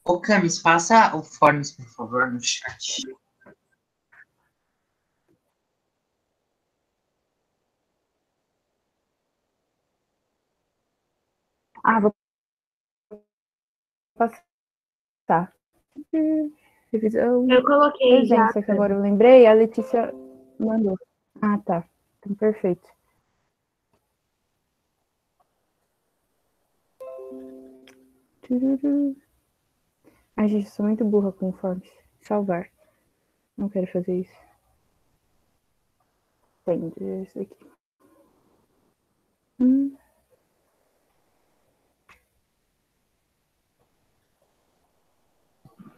Ô, Camis, passa o Forms, por favor, no chat. Vou passar. Revisão. Eu coloquei já. Presença, que agora eu lembrei, a Letícia mandou. Tá. Então, perfeito. Ai, gente, eu sou muito burra com forms. Salvar. Não quero fazer isso. Tem isso aqui.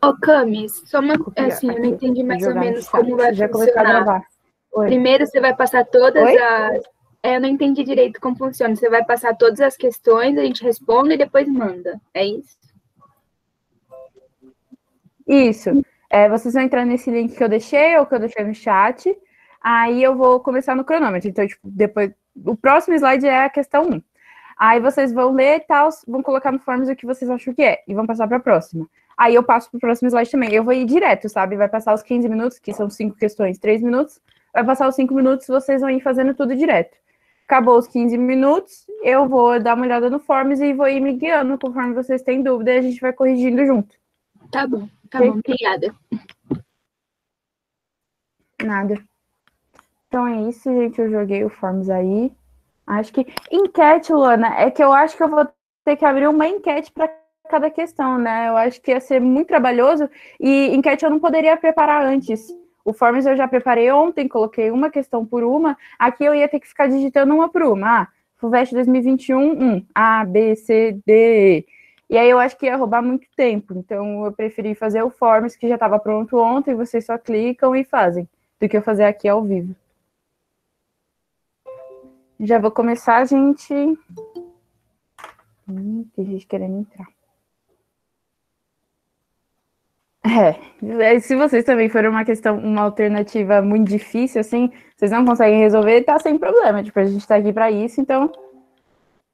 Ô, Camis, só uma, Copiar assim, eu não aqui. entendi Vou mais ou jogar no menos chat. como vai Já começar a funcionar. gravar. Oi. Primeiro você vai passar todas Oi? as... eu não entendi direito como funciona. Você vai passar todas as questões, a gente responde e depois manda. É isso? Isso. Vocês vão entrar nesse link que eu deixei ou que eu deixei no chat. Aí eu vou começar no cronômetro. Então, tipo, depois. O próximo slide é a questão 1. Aí vocês vão ler e tal, vão colocar no Forms o que vocês acham que é, e vão passar para a próxima. Aí eu passo para o próximo slide também. Eu vou ir direto, sabe? Vai passar os 15 minutos, que são 5 questões, 3 minutos. Vai passar os 5 minutos, vocês vão ir fazendo tudo direto. Acabou os 15 minutos, eu vou dar uma olhada no Forms e vou ir me guiando conforme vocês têm dúvida e a gente vai corrigindo junto. Tá bom, obrigada. Nada. Então é isso, gente. Eu joguei o Forms aí. Acho que. Enquete, Luana, é que eu acho que eu vou ter que abrir uma enquete para cada questão, né? Eu acho que ia ser muito trabalhoso e enquete eu não poderia preparar antes. O Forms eu já preparei ontem, coloquei uma questão por uma. Aqui eu ia ter que ficar digitando uma por uma. FUVEST 2021, A, B, C, D, E. E aí eu acho que ia roubar muito tempo. Então eu preferi fazer o Forms, que já estava pronto ontem, vocês só clicam e fazem, do que eu fazer aqui ao vivo. Já vou começar, gente. Tem gente querendo entrar. Se vocês também forem uma alternativa muito difícil, assim, vocês não conseguem resolver, tá sem problema. Tipo, a gente tá aqui para isso, então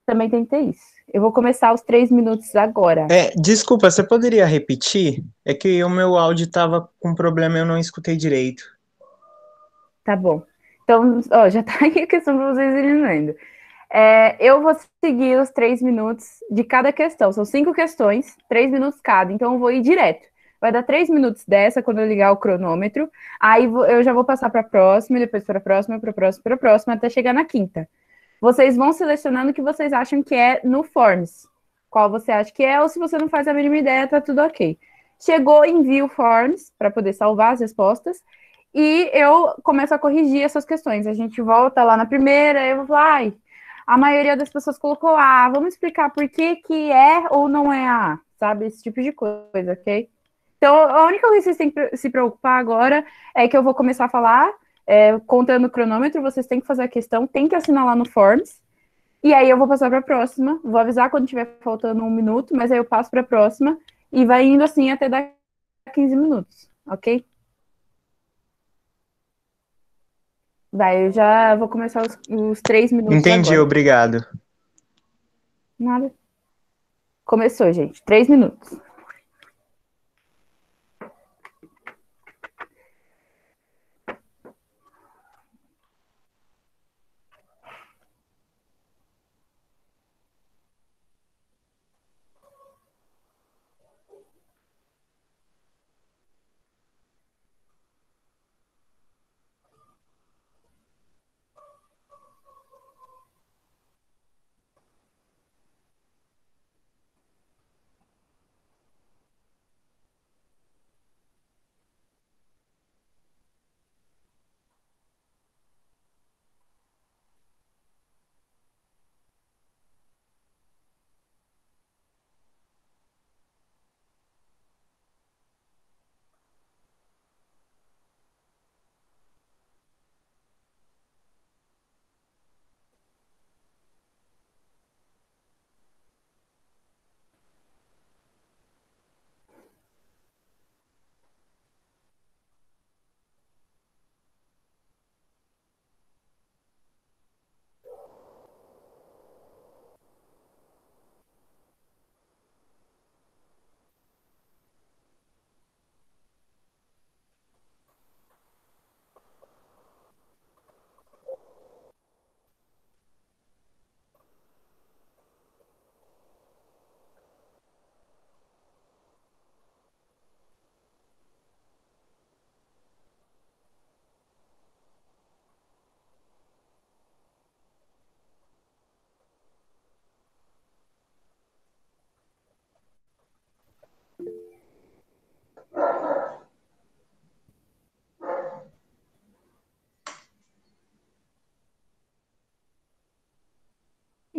também tem que ter isso. Eu vou começar os 3 minutos agora. Desculpa, você poderia repetir? É que o meu áudio tava com problema e eu não escutei direito. Tá bom. Então, já tá aqui a questão para vocês irem lendo. Eu vou seguir os 3 minutos de cada questão. São 5 questões, 3 minutos cada. Então, eu vou ir direto. Vai dar 3 minutos dessa quando eu ligar o cronômetro. Aí eu já vou passar para a próxima, depois para a próxima, para a próxima, para a próxima, até chegar na quinta. Vocês vão selecionando o que vocês acham que é no Forms. Qual você acha que é, ou se você não faz a mínima ideia, tá tudo ok. Chegou, envio o Forms para poder salvar as respostas. E eu começo a corrigir essas questões. A gente volta lá na primeira, eu vou falar, a maioria das pessoas colocou A, vamos explicar por que que é ou não é A, sabe? Esse tipo de coisa, ok? Então, a única coisa que vocês têm que se preocupar agora é que eu vou começar a falar, contando o cronômetro, vocês têm que fazer a questão, tem que assinar lá no Forms, e aí eu vou passar para a próxima, vou avisar quando tiver faltando 1 minuto, mas aí eu passo para a próxima, e vai indo assim até dar 15 minutos, ok? Vai, eu já vou começar os 3 minutos Entendi, agora. obrigado. Nada. Começou, gente. 3 minutos.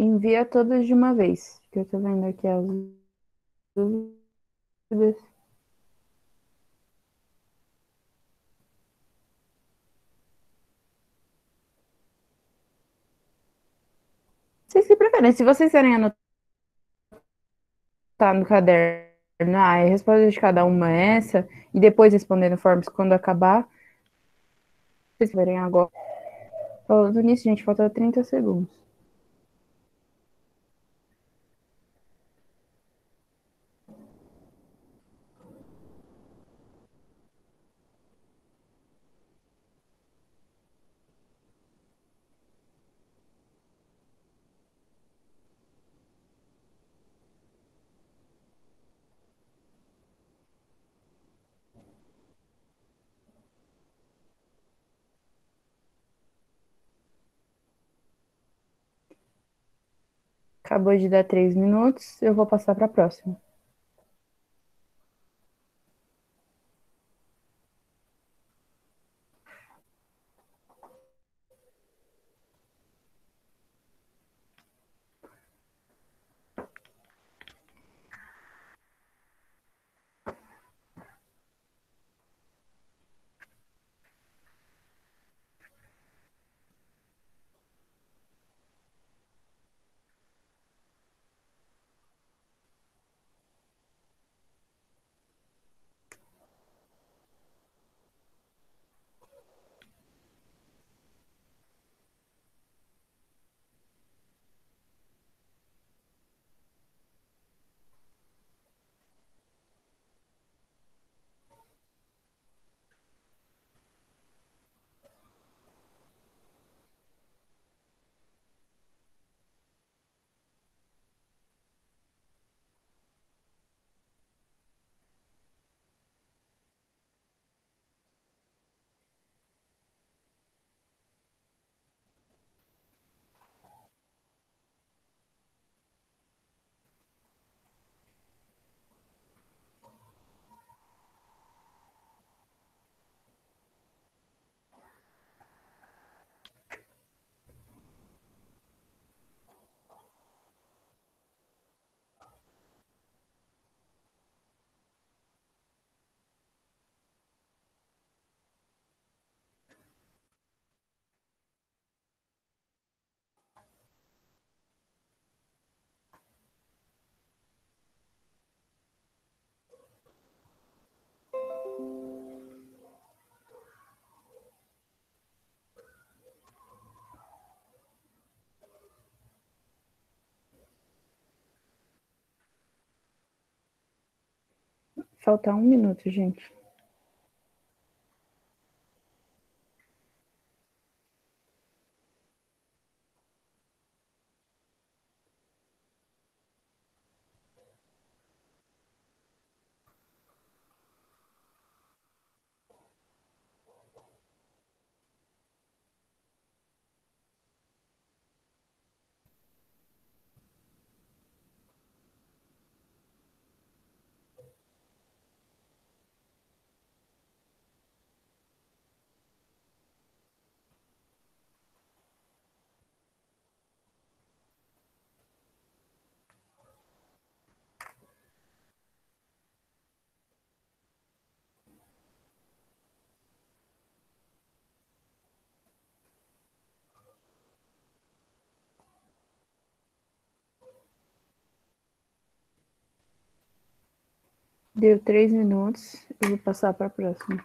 envia todas de uma vez, que eu tô vendo aqui as dúvidas. Vocês que preferem, se vocês querem anotar no caderno, a resposta de cada uma é essa, e depois responder no Forms quando acabar, vocês verem agora. Falando nisso, gente, falta 30 segundos. Acabou de dar 3 minutos, eu vou passar para a próxima. Falta 1 minuto, gente. Deu 3 minutos, eu vou passar para a próxima.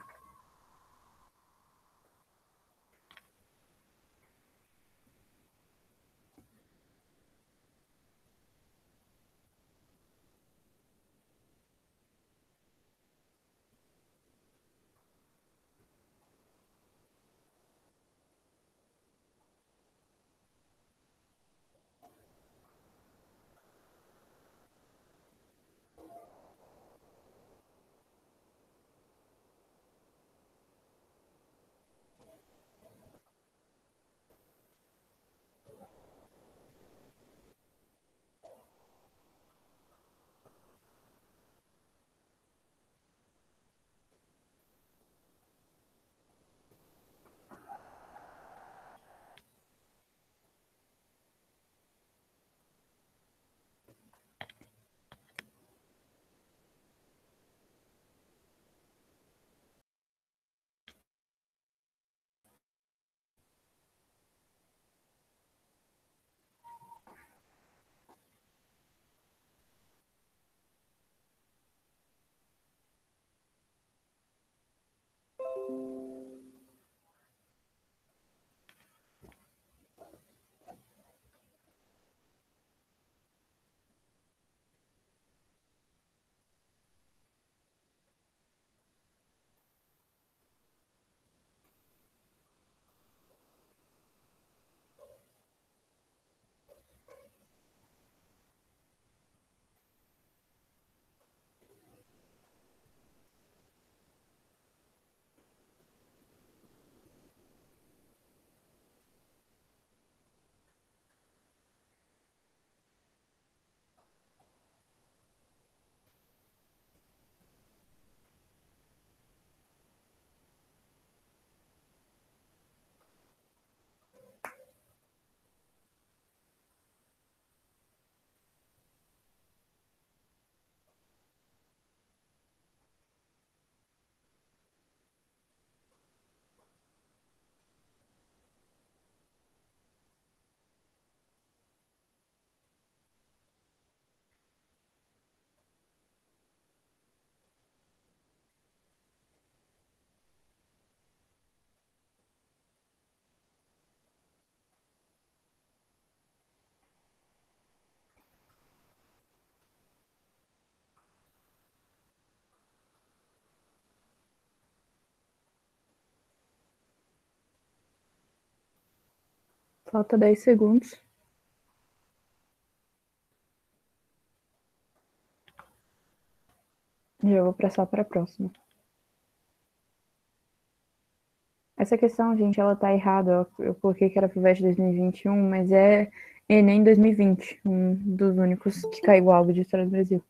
Falta 10 segundos. E eu vou passar para a próxima. Essa questão, gente, ela tá errada. Eu coloquei que era pro VET 2021, mas é Enem 2020, um dos únicos que caiu algo de história do Brasil.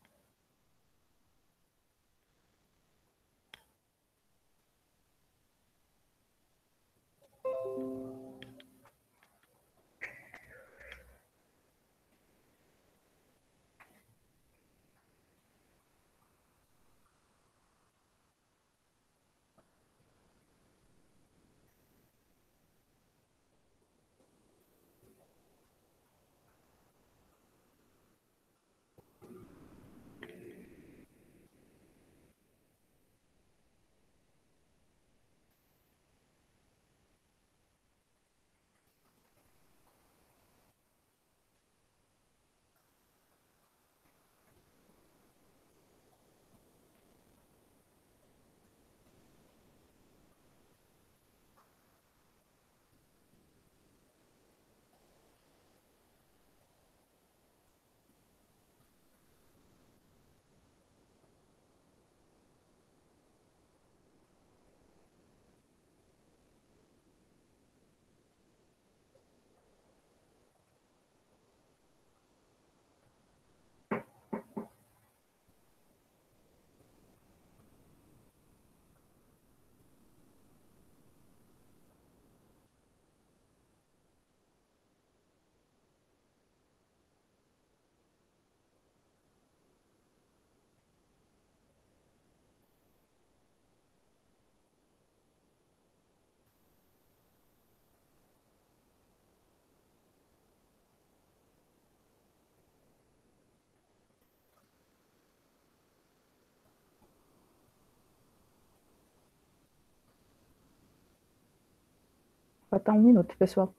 Falta 1 minuto, pessoal.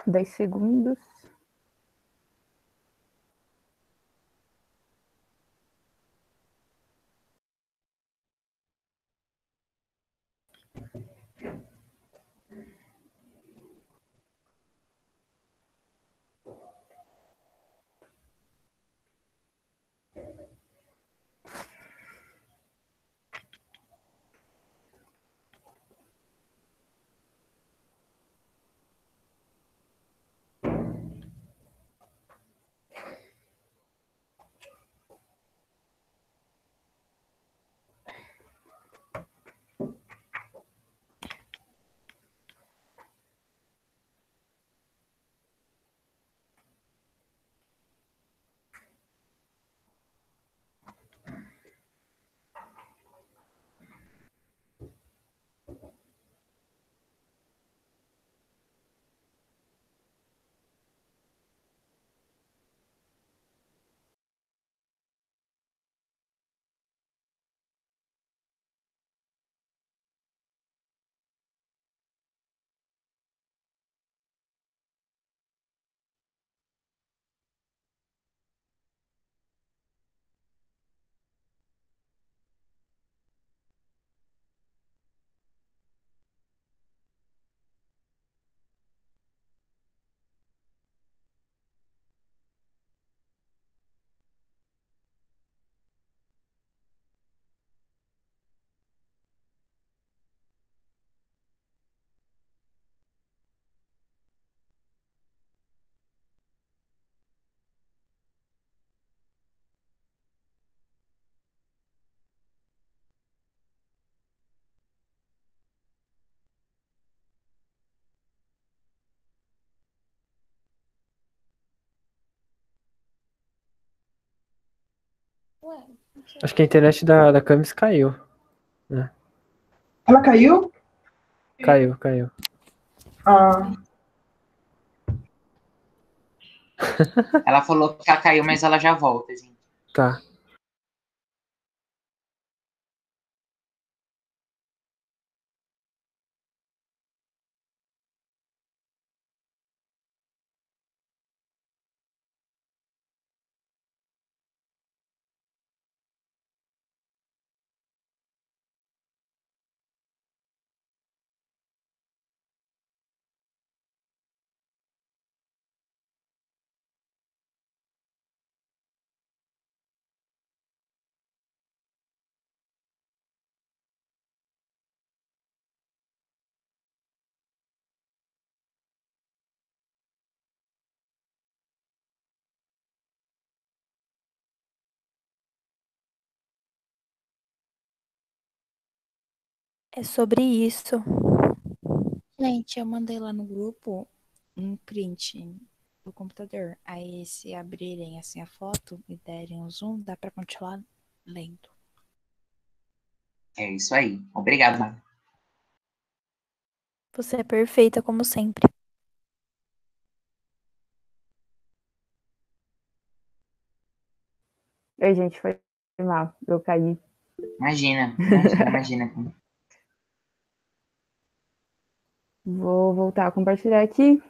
Dez segundos. Acho que a internet da Camis caiu. Ela caiu? Caiu. Ah, Ela falou que ela caiu, mas ela já volta, gente. Tá. É sobre isso. Gente, eu mandei lá no grupo um print do computador. Aí, se abrirem assim a foto e derem o zoom, dá pra continuar lendo. É isso aí. Obrigado, Mari. Você é perfeita como sempre. Oi, gente, foi mal. Eu caí. Imagina. Vou voltar a compartilhar aqui.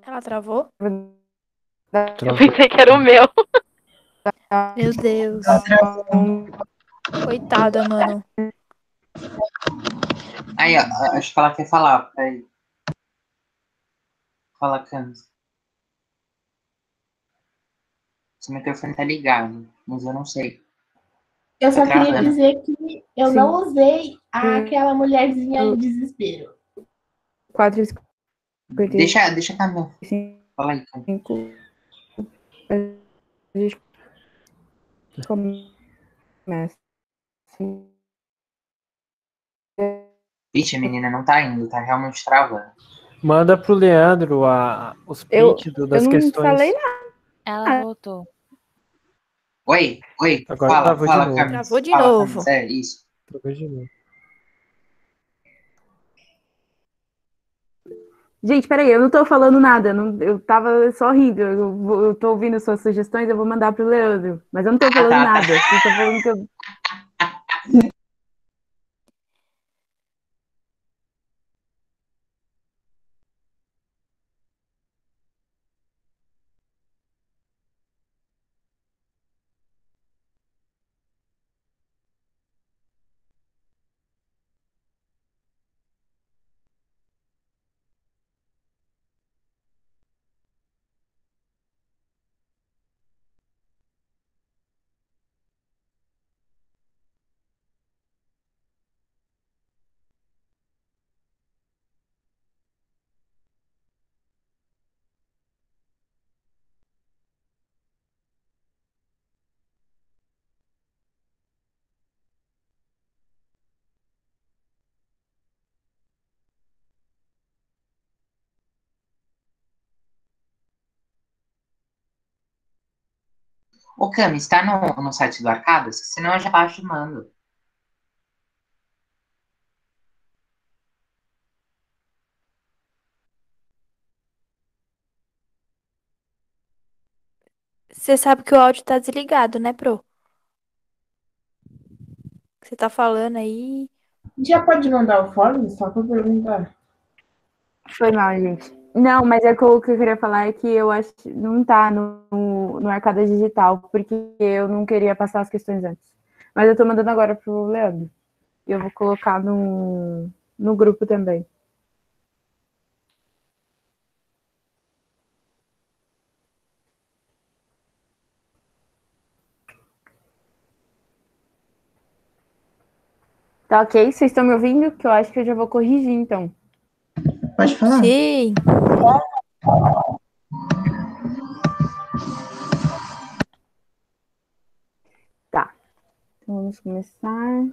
Ela travou? Travou. Eu pensei que era o meu. Meu Deus. Coitada, mano. Aí, ó, acho que ela quer falar. Peraí. Fala, Camis. Seu microfone tá ligado, mas eu não sei. eu só Tá queria travando. dizer que eu Sim. não usei aquela mulherzinha em desespero. 4h55. Deixa a Camila. Fala aí, Camila. A gente começa. Vixe, menina, não tá indo, tá realmente travando. Manda pro Leandro os prints das eu não questões. falei nada. Ela voltou. Oi, Agora fala, travou de novo. Camis. Travou de Fala, novo. Camis, é isso. Travou de novo. Gente, peraí, eu não tô falando nada. Eu tava só rindo. Eu tô ouvindo suas sugestões, eu vou mandar pro Leandro. Mas eu não tô falando tá. nada. Vocês estão falando que eu. Ô, Camis, tá no site do Arcadas? Senão eu já baixo e mando. Você sabe que o áudio tá desligado, né, Pro? Você tá falando aí. Já pode mandar o fórum, só pra perguntar. Foi mal, gente. Não, mas é que o que eu queria falar é que eu acho que não tá no Arcada Digital, porque eu não queria passar as questões antes. Mas eu tô mandando agora pro Leandro. E eu vou colocar no grupo também. Tá ok? Vocês estão me ouvindo? Que eu acho que eu já vou corrigir, então. Pode falar? Sim. Tá. Então, vamos começar.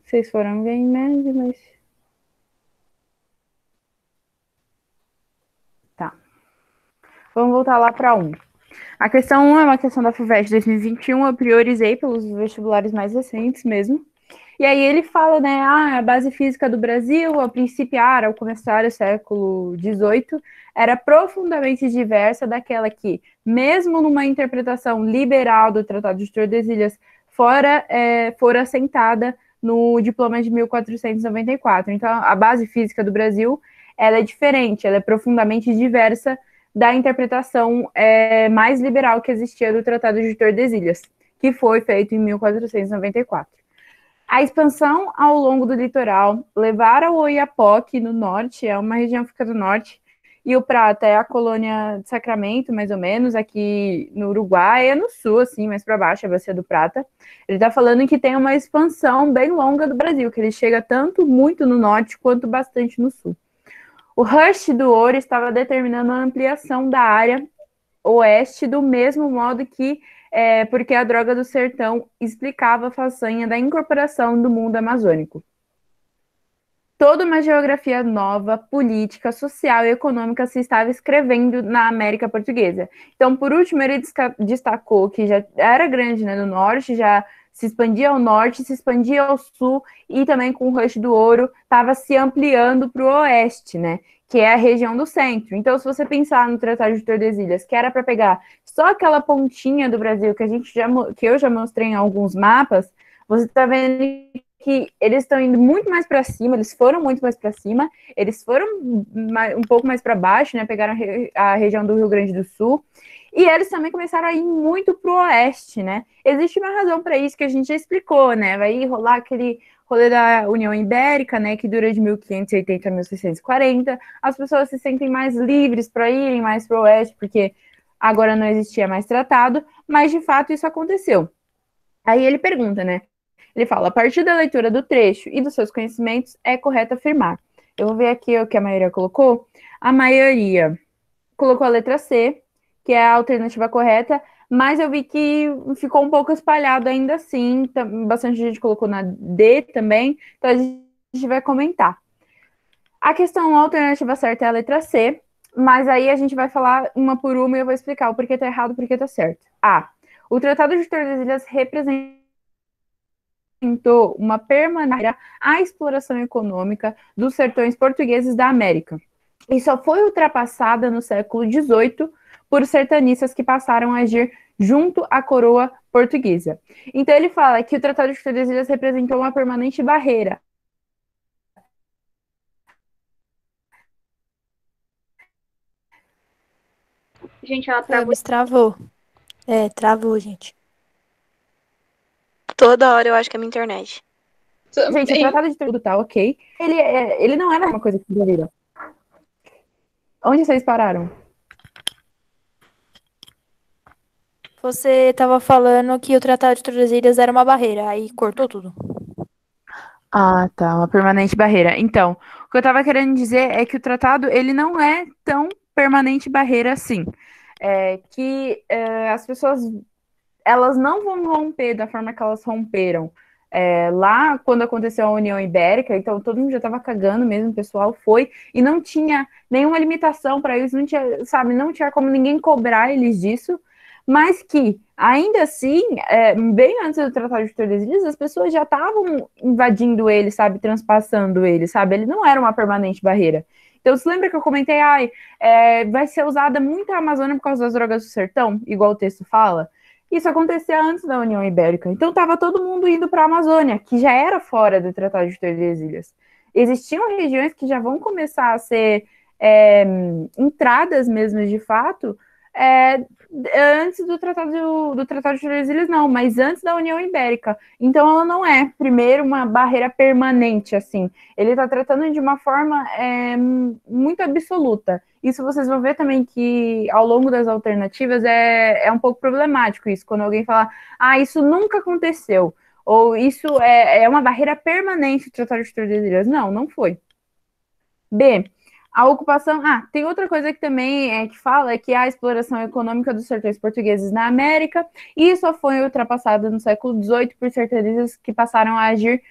Vocês foram bem médio, mas... Tá. Vamos voltar lá para 1. A questão 1 é uma questão da FUVEST 2021, eu priorizei pelos vestibulares mais recentes mesmo. E aí ele fala, né, a base física do Brasil, ao principiar, ao começar o século XVIII, era profundamente diversa daquela que, mesmo numa interpretação liberal do Tratado de Tordesilhas, fora assentada no diploma de 1494. Então, a base física do Brasil, ela é diferente, ela é profundamente diversa da interpretação mais liberal que existia do Tratado de Tordesilhas, que foi feito em 1494. A expansão ao longo do litoral levaram o Oiapoque no norte, é uma região que fica do norte, e o Prata é a colônia de Sacramento, mais ou menos, aqui no Uruguai, é no sul, assim, mais para baixo, a Bacia do Prata. Ele está falando que tem uma expansão bem longa do Brasil, que ele chega tanto muito no norte quanto bastante no sul. O rush do ouro estava determinando a ampliação da área oeste do mesmo modo que porque a droga do sertão explicava a façanha da incorporação do mundo amazônico. Toda uma geografia nova, política, social e econômica se estava escrevendo na América Portuguesa. Então, por último, ele destacou que já era grande, né, no norte, já se expandia ao norte, se expandia ao sul, e também com o rush do ouro, estava se ampliando para o oeste, né, que é a região do centro. Então, se você pensar no Tratado de Tordesilhas, que era para pegar só aquela pontinha do Brasil que eu já mostrei em alguns mapas, você está vendo que eles estão indo muito mais para cima, eles foram muito mais para cima, eles foram um pouco mais para baixo, né, pegaram a região do Rio Grande do Sul, e eles também começaram a ir muito para o oeste, né? Existe uma razão para isso que a gente já explicou, né? Vai rolar aquele rolê da União Ibérica, né, que dura de 1580 a 1640, as pessoas se sentem mais livres para irem mais para o oeste, porque agora não existia mais tratado, mas de fato isso aconteceu. Aí ele pergunta, né? Ele fala, a partir da leitura do trecho e dos seus conhecimentos, é correto afirmar. Eu vou ver aqui o que a maioria colocou. A maioria colocou a letra C, que é a alternativa correta, mas eu vi que ficou um pouco espalhado ainda assim, bastante gente colocou na D também, então a gente vai comentar. A questão a alternativa certa é a letra C, mas aí a gente vai falar uma por uma e eu vou explicar o porquê tá errado e o porquê tá certo. A. O Tratado de Tordesilhas representou uma permanência à exploração econômica dos sertões portugueses da América. E só foi ultrapassada no século XVIII por sertanistas que passaram a agir junto à coroa portuguesa. Então ele fala que o Tratado de Tordesilhas representou uma permanente barreira. Gente, ela travou. Travou. Travou, gente. Toda hora eu acho que é a minha internet. Gente, o Tratado de Tordesilhas tá ok. Ele não era uma coisa que vocês viram. Onde vocês pararam? Você estava falando que o Tratado de Tordesilhas era uma barreira, aí cortou tudo. Ah, tá, uma permanente barreira. Então, o que eu estava querendo dizer é que o tratado, ele não é tão permanente barreira assim. As pessoas, elas não vão romper da forma que elas romperam. Lá, quando aconteceu a União Ibérica, então todo mundo já estava cagando mesmo, o pessoal foi, e não tinha nenhuma limitação para isso, não tinha, sabe, não tinha como ninguém cobrar eles disso, mas que, ainda assim, bem antes do Tratado de Tordesilhas, as pessoas já estavam invadindo ele, sabe, transpassando ele, sabe, ele não era uma permanente barreira. Então, você lembra que eu comentei, vai ser usada muito a Amazônia por causa das drogas do sertão, igual o texto fala? Isso acontecia antes da União Ibérica. Então, estava todo mundo indo para a Amazônia, que já era fora do Tratado de Tordesilhas. Existiam regiões que já vão começar a ser entradas mesmo, de fato, antes do Tratado de Tordesilhas, não, mas antes da União Ibérica. Então, ela não é, primeiro, uma barreira permanente, assim. Ele está tratando de uma forma muito absoluta. Isso vocês vão ver também que, ao longo das alternativas, é um pouco problemático isso, quando alguém fala, isso nunca aconteceu, ou isso é uma barreira permanente do Tratado de Tordesilhas. Não, não foi. B. A ocupação... tem outra coisa que também que fala, é que a exploração econômica dos sertões portugueses na América, e só foi ultrapassada no século XVIII por sertanistas que passaram a agir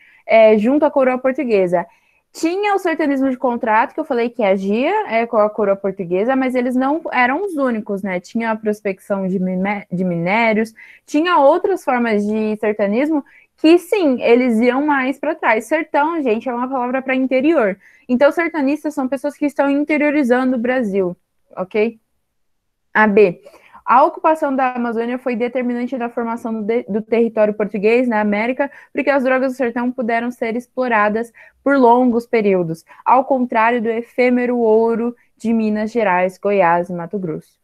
junto à coroa portuguesa. Tinha o sertanismo de contrato, que eu falei que agia com a coroa portuguesa, mas eles não eram os únicos, né? Tinha a prospecção de minérios, tinha outras formas de sertanismo que, sim, eles iam mais para trás. Sertão, gente, é uma palavra para interior. Então, sertanistas são pessoas que estão interiorizando o Brasil, ok? B. A ocupação da Amazônia foi determinante na formação do território português na América, porque as drogas do sertão puderam ser exploradas por longos períodos, ao contrário do efêmero ouro de Minas Gerais, Goiás e Mato Grosso.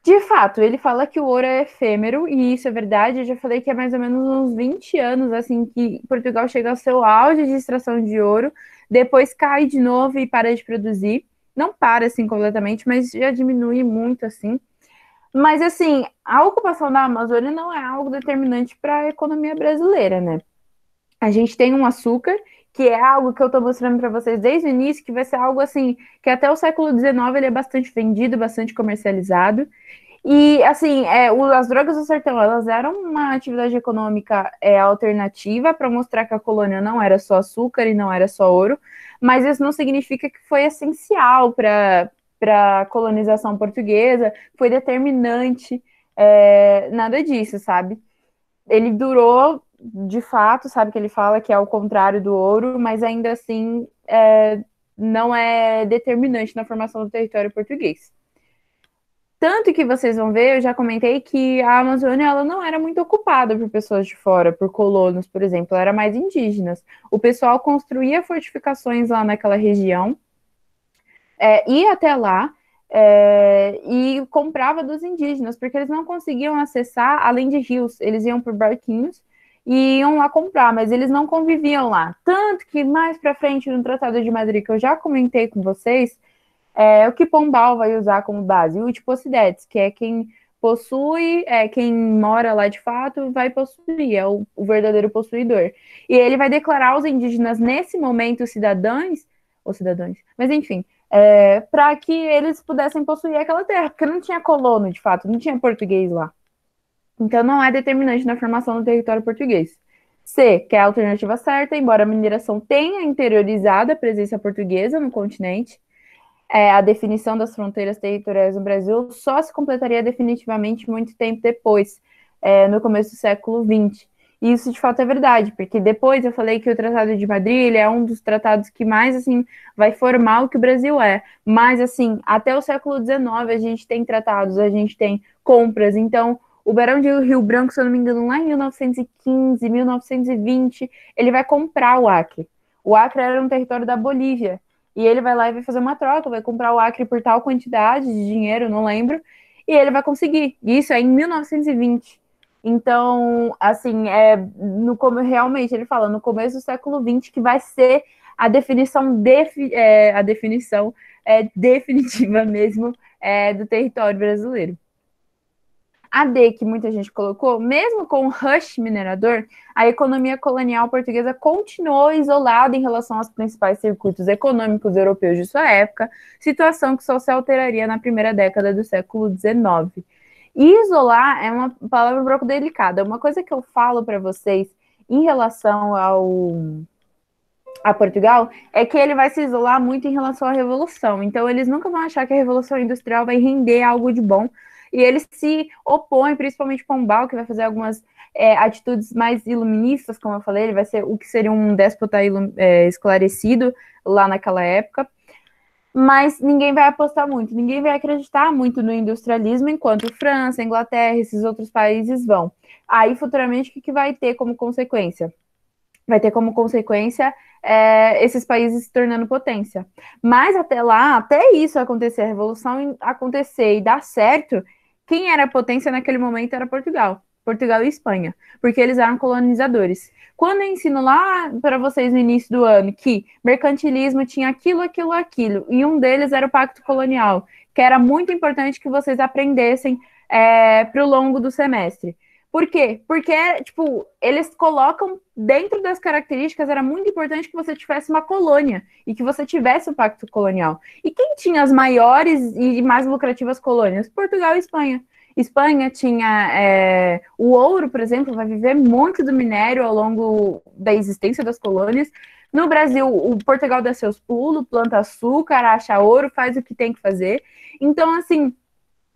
De fato, ele fala que o ouro é efêmero, e isso é verdade. Eu já falei que é mais ou menos uns 20 anos assim que Portugal chega ao seu auge de extração de ouro, depois cai de novo e para de produzir. Não para assim completamente, mas já diminui muito assim. Mas, assim, a ocupação da Amazônia não é algo determinante para a economia brasileira, né? A gente tem um açúcar, que é algo que eu estou mostrando para vocês desde o início, que vai ser algo, assim, que até o século XIX ele é bastante vendido, bastante comercializado. E, assim, as drogas do sertão, elas eram uma atividade econômica alternativa para mostrar que a colônia não era só açúcar e não era só ouro, mas isso não significa que foi essencial para a colonização portuguesa, foi determinante, nada disso, sabe? Ele durou, de fato, sabe que ele fala que é o contrário do ouro, mas ainda assim não é determinante na formação do território português. Tanto que vocês vão ver, eu já comentei que a Amazônia ela não era muito ocupada por pessoas de fora, por colonos, por exemplo, ela era mais indígenas. O pessoal construía fortificações lá naquela região, ia até lá e comprava dos indígenas, porque eles não conseguiam acessar além de rios, eles iam por barquinhos e iam lá comprar, mas eles não conviviam lá. Tanto que mais para frente no Tratado de Madrid, que eu já comentei com vocês, o que Pombal vai usar como base, o Utpossidetes, que é quem possui, quem mora lá de fato vai possuir, é o verdadeiro possuidor. E ele vai declarar os indígenas nesse momento cidadãos, mas enfim, para que eles pudessem possuir aquela terra, porque não tinha colono de fato, não tinha português lá. Então não é determinante na formação do território português. C, que é a alternativa certa, embora a mineração tenha interiorizado a presença portuguesa no continente, a definição das fronteiras territoriais no Brasil só se completaria definitivamente muito tempo depois, no começo do século XX. E isso, de fato, é verdade, porque depois eu falei que o Tratado de Madrid ele é um dos tratados que mais, assim, vai formar o que o Brasil é. Mas, assim, até o século XIX a gente tem tratados, a gente tem compras. Então, o Barão de Rio Branco, se eu não me engano, lá em 1915, 1920, ele vai comprar o Acre. O Acre era um território da Bolívia. E ele vai lá e vai fazer uma troca, vai comprar o Acre por tal quantidade de dinheiro, não lembro, e ele vai conseguir. Isso é em 1920. Então, assim, realmente, ele fala, no começo do século XX, que vai ser a definição definitiva mesmo do território brasileiro. A D, que muita gente colocou, mesmo com o rush minerador, a economia colonial portuguesa continuou isolada em relação aos principais circuitos econômicos europeus de sua época, situação que só se alteraria na primeira década do século XIX. E isolar é uma palavra um pouco delicada. Uma coisa que eu falo para vocês em relação a Portugal é que ele vai se isolar muito em relação à Revolução. Então, eles nunca vão achar que a Revolução Industrial vai render algo de bom. E eles se opõem, principalmente Pombal, que vai fazer algumas atitudes mais iluministas, como eu falei, ele vai ser o que seria um déspota esclarecido lá naquela época. Mas ninguém vai apostar muito, ninguém vai acreditar muito no industrialismo, enquanto França, Inglaterra, esses outros países vão. Aí, futuramente, o que vai ter como consequência? Vai ter como consequência esses países se tornando potência. Mas até lá, até isso acontecer, a Revolução acontecer e dar certo, quem era potência naquele momento era Portugal e Espanha, porque eles eram colonizadores. Quando eu ensino lá para vocês no início do ano que mercantilismo tinha aquilo, e um deles era o Pacto Colonial, que era muito importante que vocês aprendessem para o longo do semestre. Por quê? Porque, tipo, eles colocam dentro das características, era muito importante que você tivesse uma colônia e que você tivesse um pacto colonial. E quem tinha as maiores e mais lucrativas colônias? Portugal e Espanha. Espanha tinha o ouro, por exemplo, vai viver muito do minério ao longo da existência das colônias. No Brasil, o Portugal dá seus pulos, planta açúcar, acha ouro, faz o que tem que fazer. Então, assim,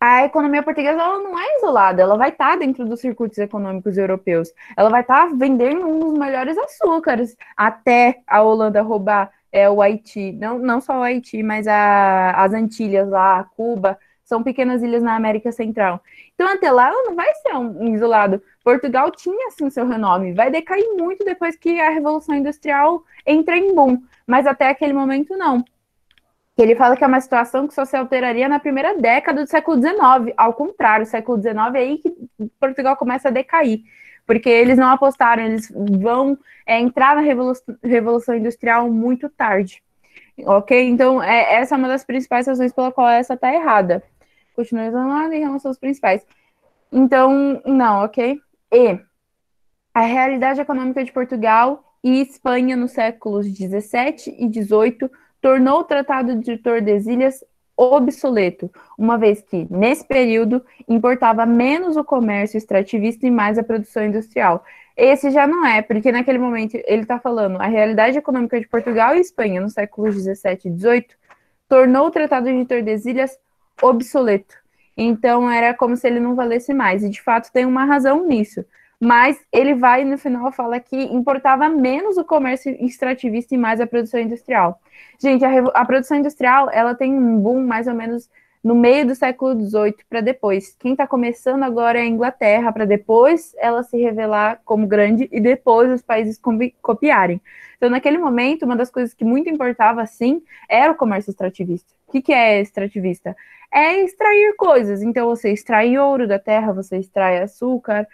a economia portuguesa ela não é isolada, ela vai estar dentro dos circuitos econômicos europeus. Ela vai estar vendendo um dos melhores açúcares, até a Holanda roubar o Haiti. Não só o Haiti, mas as Antilhas lá, Cuba, são pequenas ilhas na América Central. Então, até lá, ela não vai ser um isolado. Portugal tinha, assim, seu renome. Vai decair muito depois que a Revolução Industrial entra em boom. Mas até aquele momento, não. Ele fala que é uma situação que só se alteraria na primeira década do século XIX. Ao contrário, século XIX é aí que Portugal começa a decair. Porque eles não apostaram, eles vão entrar na Revolução Industrial muito tarde. Ok? Então, essa é uma das principais razões pela qual essa está errada. Continua isolado em relação aos principais. Então, não, ok? E a realidade econômica de Portugal e Espanha nos séculos XVII e XVIII tornou o Tratado de Tordesilhas obsoleto, uma vez que, nesse período, importava menos o comércio extrativista e mais a produção industrial. Esse já não é, porque naquele momento ele está falando a realidade econômica de Portugal e Espanha nos séculos XVII e XVIII tornou o Tratado de Tordesilhas obsoleto. Então, era como se ele não valesse mais. E, de fato, tem uma razão nisso. Mas ele vai, no final, fala que importava menos o comércio extrativista e mais a produção industrial. Gente, a produção industrial, ela tem um boom mais ou menos no meio do século XVIII para depois. Quem está começando agora é a Inglaterra, para depois ela se revelar como grande e depois os países copiarem. Então, naquele momento, uma das coisas que muito importava, sim, era o comércio extrativista. O que é extrativista? É extrair coisas. Então, você extrai ouro da terra, você extrai açúcar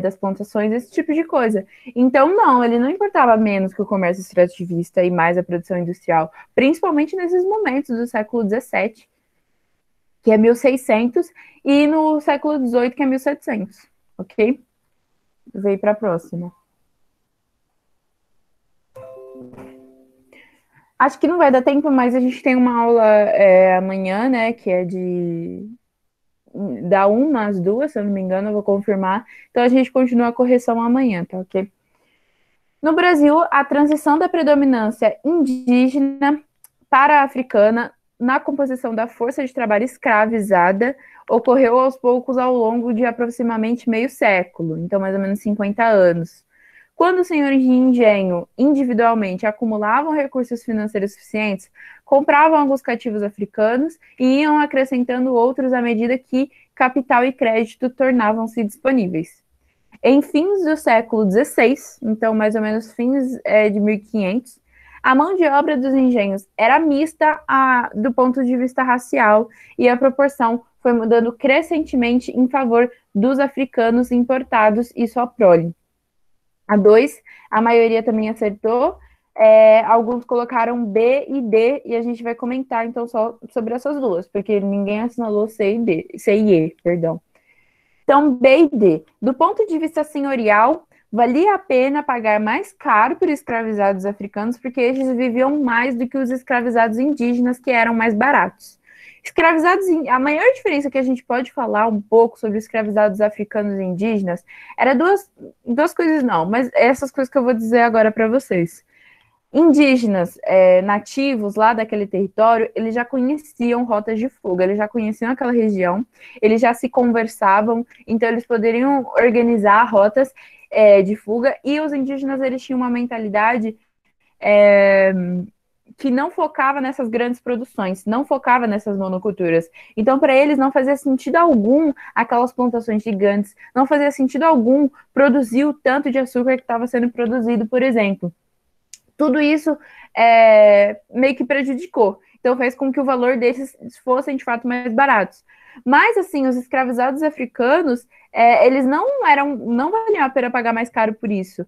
das plantações, esse tipo de coisa. Então, não, ele não importava menos que o comércio extrativista e mais a produção industrial, principalmente nesses momentos do século XVII, que é 1600, e no século XVIII, que é 1700, ok? Veio para a próxima. Acho que não vai dar tempo, mas a gente tem uma aula amanhã, né, que é da 1 às 2, se eu não me engano, eu vou confirmar. Então, a gente continua a correção amanhã, tá ok? No Brasil, a transição da predominância indígena para a africana na composição da força de trabalho escravizada ocorreu aos poucos ao longo de aproximadamente meio século, então mais ou menos 50 anos. Quando os senhores de engenho, individualmente, acumulavam recursos financeiros suficientes, compravam alguns cativos africanos e iam acrescentando outros à medida que capital e crédito tornavam-se disponíveis. Em fins do século XVI, então mais ou menos fins de 1500, a mão de obra dos engenhos era mista do ponto de vista racial e a proporção foi mudando crescentemente em favor dos africanos importados e sua prole. A 2, a maioria também acertou, alguns colocaram B e D, e a gente vai comentar então só sobre essas duas, porque ninguém assinalou C e E, perdão. Então, B e D. Do ponto de vista senhorial, valia a pena pagar mais caro por escravizados africanos, porque eles viviam mais do que os escravizados indígenas, que eram mais baratos. Escravizados, a maior diferença que a gente pode falar um pouco sobre escravizados africanos e indígenas era duas coisas não, mas essas coisas que eu vou dizer agora para vocês. Indígenas nativos lá daquele território, eles já conheciam rotas de fuga, eles já conheciam aquela região, eles já se conversavam, então eles poderiam organizar rotas de fuga, e os indígenas eles tinham uma mentalidade que não focava nessas grandes produções, não focava nessas monoculturas. Então, para eles, não fazia sentido algum aquelas plantações gigantes, não fazia sentido algum produzir o tanto de açúcar que estava sendo produzido, por exemplo. Tudo isso meio que prejudicou. Então, fez com que o valor desses fossem, de fato, mais baratos. Mas, assim, os escravizados africanos, eles não valiam a pena pagar mais caro por isso.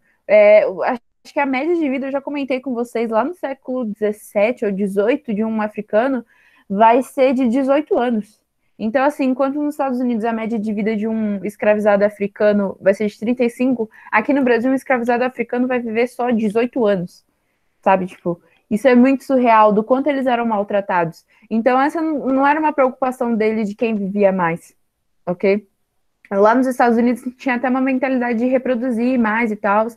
Acho que a média de vida, eu já comentei com vocês, lá no século XVII ou XVIII, de um africano, vai ser de 18 anos. Então, assim, enquanto nos Estados Unidos a média de vida de um escravizado africano vai ser de 35, aqui no Brasil um escravizado africano vai viver só 18 anos, sabe? Tipo, isso é muito surreal do quanto eles eram maltratados. Então, essa não era uma preocupação dele de quem vivia mais, ok? Lá nos Estados Unidos tinha até uma mentalidade de reproduzir mais e tal,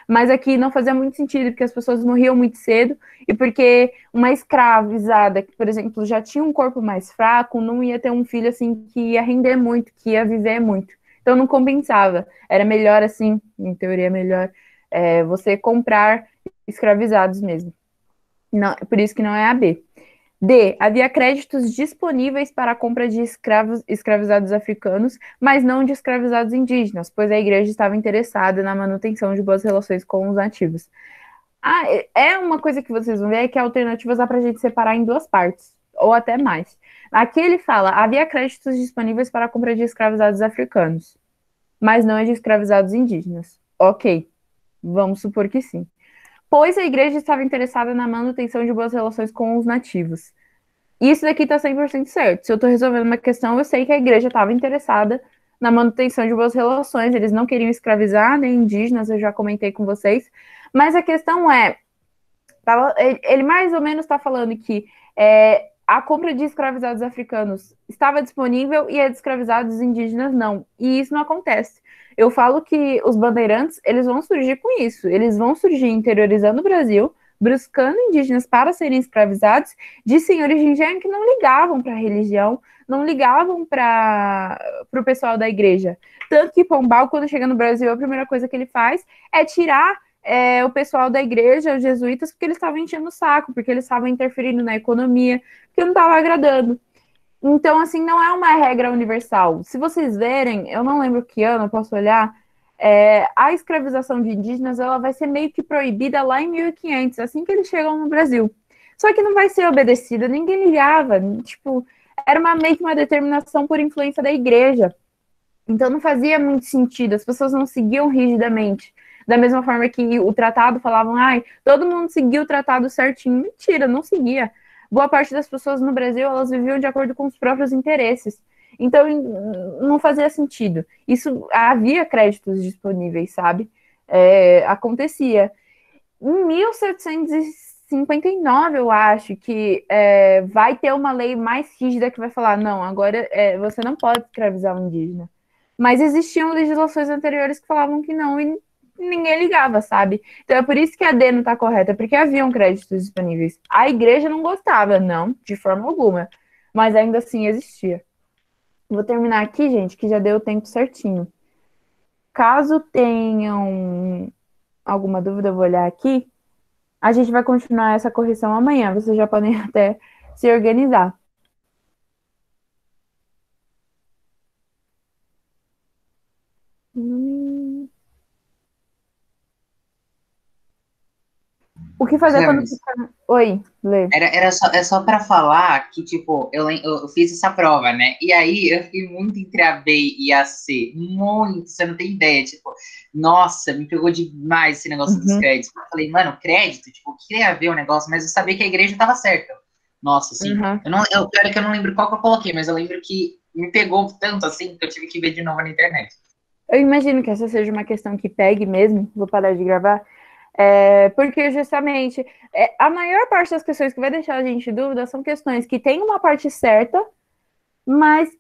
mas aqui não fazia muito sentido, porque as pessoas morriam muito cedo, e porque uma escravizada, que, por exemplo, já tinha um corpo mais fraco, não ia ter um filho assim que ia render muito, que ia viver muito. Então não compensava. Era melhor assim, em teoria melhor, você comprar escravizados mesmo. Não, por isso que não é a B. D. Havia créditos disponíveis para a compra de escravizados africanos, mas não de escravizados indígenas, pois a igreja estava interessada na manutenção de boas relações com os nativos. É uma coisa que vocês vão ver é que alternativas dá para a gente separar em duas partes, ou até mais. Aqui ele fala, havia créditos disponíveis para a compra de escravizados africanos, mas não de escravizados indígenas. Ok, vamos supor que sim. Pois a igreja estava interessada na manutenção de boas relações com os nativos. Isso daqui está 100% certo. Se eu estou resolvendo uma questão, eu sei que a igreja estava interessada na manutenção de boas relações. Eles não queriam escravizar nem indígenas, eu já comentei com vocês. Mas a questão ele mais ou menos está falando que a compra de escravizados africanos estava disponível e a de escravizados indígenas não. E isso não acontece. Eu falo que os bandeirantes, eles vão surgir com isso. Eles vão surgir interiorizando o Brasil, buscando indígenas para serem escravizados de senhores de engenho que não ligavam para a religião, não ligavam para o pessoal da igreja. Tanto que Pombal, quando chega no Brasil, a primeira coisa que ele faz é tirar o pessoal da igreja, os jesuítas, porque eles estavam enchendo o saco, porque eles estavam interferindo na economia, porque não estava agradando. Então, assim, não é uma regra universal. Se vocês verem, eu não lembro que ano, eu posso olhar, a escravização de indígenas, ela vai ser meio que proibida lá em 1500, assim que eles chegam no Brasil. Só que não vai ser obedecida, ninguém ligava, tipo, era meio que uma determinação por influência da igreja. Então não fazia muito sentido, as pessoas não seguiam rigidamente. Da mesma forma que o tratado falavam, todo mundo seguiu o tratado certinho. Mentira, não seguia. Boa parte das pessoas no Brasil, elas viviam de acordo com os próprios interesses. Então, não fazia sentido. Isso, havia créditos disponíveis, sabe? Acontecia. Em 1759, eu acho que vai ter uma lei mais rígida que vai falar, não, agora você não pode escravizar um indígena. Mas existiam legislações anteriores que falavam que não, e ninguém ligava, sabe? Então é por isso que a D não está correta, porque haviam créditos disponíveis. A igreja não gostava, não, de forma alguma, mas ainda assim existia. Vou terminar aqui, gente, que já deu o tempo certinho. Caso tenham alguma dúvida, eu vou olhar aqui. A gente vai continuar essa correção amanhã, vocês já podem até se organizar. O que fazer quando ficar... Oi, Lê. É só para falar que, tipo, eu fiz essa prova, né? E aí eu fiquei muito entre a B e a C. Muito, você não tem ideia. Tipo, nossa, me pegou demais esse negócio dos créditos. Eu falei, mano, crédito? Tipo, eu queria ver o negócio, mas eu sabia que a igreja tava certa. Nossa, assim. O pior é que eu não lembro qual que eu coloquei, mas eu lembro que me pegou tanto assim que eu tive que ver de novo na internet. Eu imagino que essa seja uma questão que pegue mesmo. Vou parar de gravar. Porque justamente a maior parte das questões que vai deixar a gente em dúvida são questões que tem uma parte certa, mas que